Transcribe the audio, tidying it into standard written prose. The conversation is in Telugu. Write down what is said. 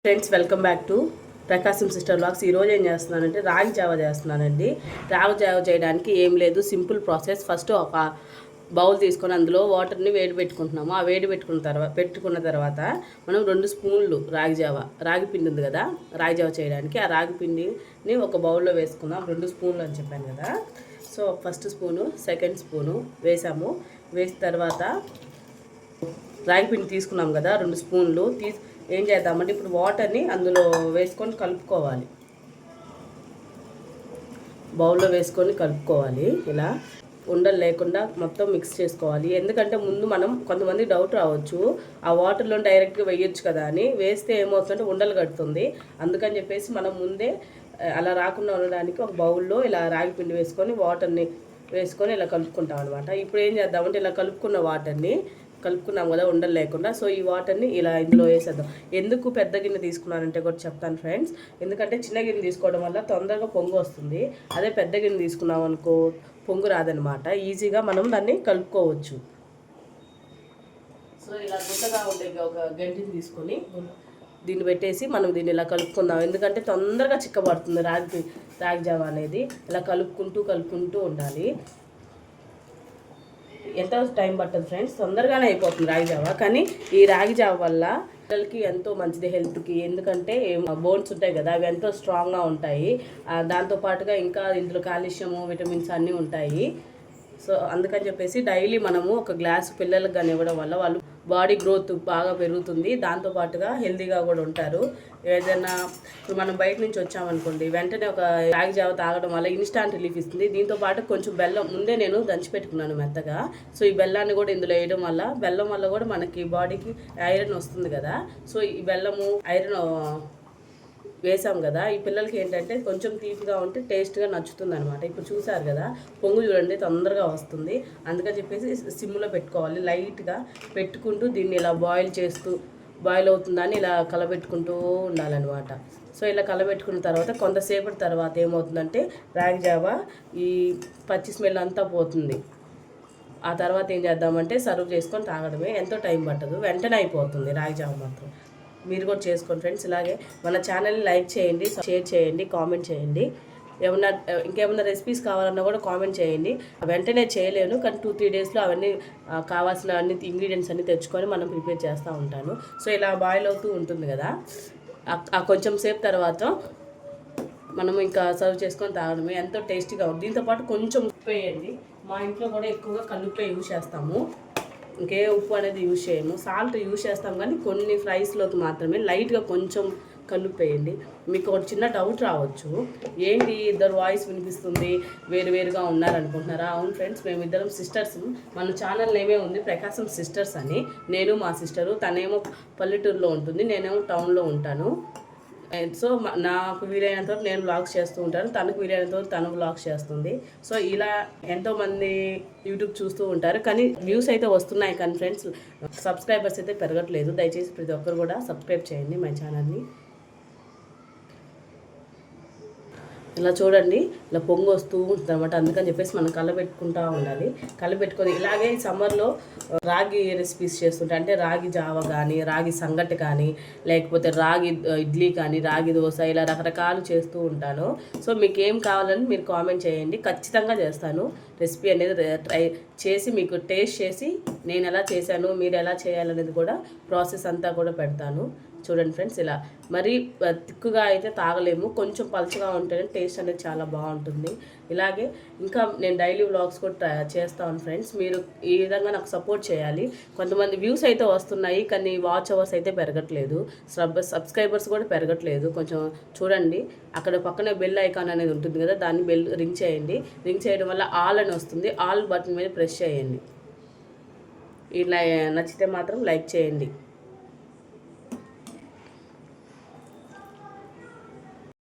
Friends welcome back to Prakasam sister vlogs. ఈరోజు ఏం చేస్తున్నానంటే రాగి జావ చేస్తున్నానండి. రాగి జావ చేయడానికి ఏం లేదు, సింపుల్ ప్రాసెస్. ఫస్ట్ ఒక బౌల్ తీసుకొని అందులో వాటర్ని వేడి పెట్టుకుంటున్నాము. ఆ వేడి పెట్టుకున్న తర్వాత మనం 2 స్పూన్లు రాగి పిండి ఉంది కదా, రాగి జావ చేయడానికి ఆ రాగి పిండిని ఒక బౌల్లో వేసుకుందాం. 2 స్పూన్లు అని చెప్పాను కదా. So first spoon, second spoon వేసాము. వేసిన తర్వాత రాగి పిండి తీసుకున్నాం కదా 2 స్పూన్లు ఏం చేద్దామంటే ఇప్పుడు వాటర్ని అందులో వేసుకొని కలుపుకోవాలి. బౌల్లో వేసుకొని కలుపుకోవాలి. ఇలా ఉండలు లేకుండా మొత్తం మిక్స్ చేసుకోవాలి. ఎందుకంటే ముందు మనం కొంతమంది డౌట్ రావచ్చు, ఆ వాటర్లో డైరెక్ట్గా వేయొచ్చు కదా అని. వేస్తే ఏమవుతుందంటే ఉండలు కడుతుంది. అందుకని చెప్పేసి మనం ముందే అలా రాకుండా ఉండడానికి ఒక బౌల్లో ఇలా రాగి పిండి వేసుకొని వాటర్ని వేసుకొని ఇలా కలుపుకుంటాం అనమాట. ఇప్పుడు ఏం చేద్దామంటే ఇలా కలుపుకున్నాం కదా ఉండలు లేకుండా. సో ఈ వాటర్ని ఇలా ఇందులో వేసేద్దాం. ఎందుకు పెద్ద గిన్నె తీసుకున్నానంటే కూడా చెప్తాను ఫ్రెండ్స్. ఎందుకంటే చిన్న గిన్నె తీసుకోవడం వల్ల తొందరగా పొంగు వస్తుంది. అదే పెద్ద గిన్నె తీసుకున్నాం అనుకో పొంగు రాదనమాట. ఈజీగా మనం దాన్ని కలుపుకోవచ్చు. సో ఇలా గుంటగా ఉండే ఒక గంటిని తీసుకొని దీన్ని పెట్టేసి మనం దీన్ని ఇలా కలుపుకుందాం. ఎందుకంటే తొందరగా చిక్కబడుతుంది రాగి జావ అనేది. ఇలా కలుపుకుంటూ ఉండాలి. ఎంత టైం పట్టదు ఫ్రెండ్స్, తొందరగానే అయిపోతుంది రాగి జావ. కానీ ఈ రాగి జావ వల్ల పిల్లలకి ఎంతో మంచిది హెల్త్కి. ఎందుకంటే బోన్స్ ఉంటాయి కదా, అవి ఎంతో స్ట్రాంగ్గా ఉంటాయి. దాంతోపాటుగా ఇంకా ఇందులో కాల్షియము, విటమిన్స్ అన్నీ ఉంటాయి. సో అందుకని చెప్పేసి డైలీ మనము ఒక గ్లాసు పిల్లలకు కానీ ఇవ్వడం వల్ల వాళ్ళు బాడీ గ్రోత్ బాగా పెరుగుతుంది. దాంతోపాటుగా హెల్తీగా కూడా ఉంటారు. ఏదైనా ఇప్పుడు మనం బయట నుంచి వచ్చామనుకోండి, వెంటనే ఒక రాగి జావ తాగడం వల్ల ఇన్స్టాంట్ రిలీఫ్ ఇస్తుంది. దీంతోపాటు కొంచెం బెల్లం ముందే నేను దంచి పెట్టుకున్నాను మెత్తగా. సో ఈ బెల్లాన్ని కూడా ఇందులో వేయడం వల్ల బెల్లం వల్ల కూడా మనకి బాడీకి ఐరన్ వస్తుంది కదా. సో ఈ బెల్లము ఐరన్ వేసాం కదా, ఈ పిల్లలకి ఏంటంటే కొంచెం తీపిగా ఉంటే టేస్ట్గా నచ్చుతుంది అనమాట. ఇప్పుడు చూసారు కదా పొంగు చూడండి తొందరగా వస్తుంది. అందుకని చెప్పేసి సిమ్లో పెట్టుకోవాలి. లైట్గా పెట్టుకుంటూ దీన్ని ఇలా బాయిల్ అవుతుందని ఇలా కలబెట్టుకుంటూ ఉండాలన్నమాట. సో ఇలా కలబెట్టుకున్న తర్వాత కొంతసేపటి తర్వాత ఏమవుతుందంటే రాగి జావ ఈ పచ్చి స్మెల్ అంతా పోతుంది. ఆ తర్వాత ఏం చేద్దామంటే సర్వ్ చేసుకొని తాగడమే. ఎంతో టైం పట్టదు, వెంటనే అయిపోతుంది రాగి జావ మాత్రం. మీరు కూడా చేసుకోండి ఫ్రెండ్స్. ఇలాగే మన ఛానల్ని లైక్ చేయండి, షేర్ చేయండి, కామెంట్ చేయండి. ఇంకేమన్నా రెసిపీస్ కావాలన్నా కూడా కామెంట్ చేయండి. వెంటనే చేయలేను, కానీ 2-3 డేస్లో అవన్నీ కావాల్సిన ఇంగ్రీడియంట్స్ అన్నీ తెచ్చుకొని మనం ప్రిపేర్ చేస్తూ ఉంటాను. సో ఇలా బాయిల్ అవుతూ ఉంటుంది కదా, కొంచెం సేపు తర్వాత మనం ఇంకా సర్వ్ చేసుకొని తాగడమే. ఎంతో టేస్టీగా ఉంటుంది. దీంతోపాటు కొంచెం ఉప్పు వేయండి. మా ఇంట్లో కూడా ఎక్కువగా కల్లుప్పే యూజ్ చేస్తాము, ఇంకే ఉప్పు అనేది యూజ్ చేయము. సాల్ట్ యూజ్ చేస్తాం కానీ కొన్ని ఫ్రైస్లోకి మాత్రమే లైట్గా కొంచెం కలుపు వేయండి. మీకు ఒక చిన్న డౌట్ రావచ్చు, ఏంటి ఇద్దరు వాయిస్ వినిపిస్తుంది, వేరుగా ఉన్నారనుకుంటున్నారా? అవును ఫ్రెండ్స్, మేమిద్దరం సిస్టర్స్. మన ఛానల్ నేమే ఉంది ప్రకాశం సిస్టర్స్ అని. నేను మా సిస్టరు, తనేమో పల్లెటూరులో ఉంటుంది, నేనేమో టౌన్లో ఉంటాను. సో నాకు వీలైనంత వరకు నేను వ్లాగ్స్ చేస్తూ ఉంటాను, తనకు వీలైనంత వరకు తను వ్లాగ్స్ చేస్తుంది. సో ఇలా ఎంతోమంది యూట్యూబ్ చూస్తూ ఉంటారు, కానీ వ్యూస్ అయితే వస్తున్నాయి, కానీ ఫ్రెండ్స్ సబ్స్క్రైబర్స్ అయితే పెరగట్లేదు. దయచేసి ప్రతి ఒక్కరు కూడా సబ్స్క్రైబ్ చేయండి మై ఛానల్ని. ఇలా చూడండి, ఇలా పొంగు వస్తూ ఉంటుంది అనమాట. అందుకని చెప్పేసి మనం కలబెట్టుకుంటూ ఉండాలి. కలబెట్టుకొని ఇలాగే సమ్మర్లో రాగి రెసిపీస్ చేస్తుంటే, అంటే రాగి జావ కానీ, రాగి సంగటి కానీ, లేకపోతే రాగి ఇడ్లీ కానీ, రాగి దోశ, ఇలా రకరకాలు చేస్తూ ఉంటాను. సో మీకు ఏం కావాలని మీరు కామెంట్ చేయండి, ఖచ్చితంగా చేస్తాను. రెసిపీ అనేది ట్రై చేసి మీకు టేస్ట్ చేసి నేను ఎలా చేశాను, మీరు ఎలా చేయాలనేది కూడా ప్రాసెస్ అంతా కూడా పెడతాను. చూడండి ఫ్రెండ్స్, ఇలా మరీ తిక్కుగా అయితే తాగలేము, కొంచెం పలుచగా ఉంటేనే టేస్ట్ అనేది చాలా బాగుంటుంది. ఇలాగే ఇంకా నేను డైలీ వ్లాగ్స్ కూడా చేస్తాను ఫ్రెండ్స్. మీరు ఈ విధంగా నాకు సపోర్ట్ చేయాలి. కొంతమంది వ్యూస్ అయితే వస్తున్నాయి, కానీ వాచ్ అవర్స్ అయితే పెరగట్లేదు, సబ్స్క్రైబర్స్ కూడా పెరగట్లేదు. కొంచెం చూడండి, అక్కడ పక్కనే బెల్ ఐకాన్ అనేది ఉంటుంది కదా, దాన్ని రింగ్ చేయండి. రింగ్ చేయడం వల్ల ఆల్ అని వస్తుంది, ఆల్ బటన్ మీద ప్రెస్ చేయండి. ఇలా నచ్చితే మాత్రం లైక్ చేయండి.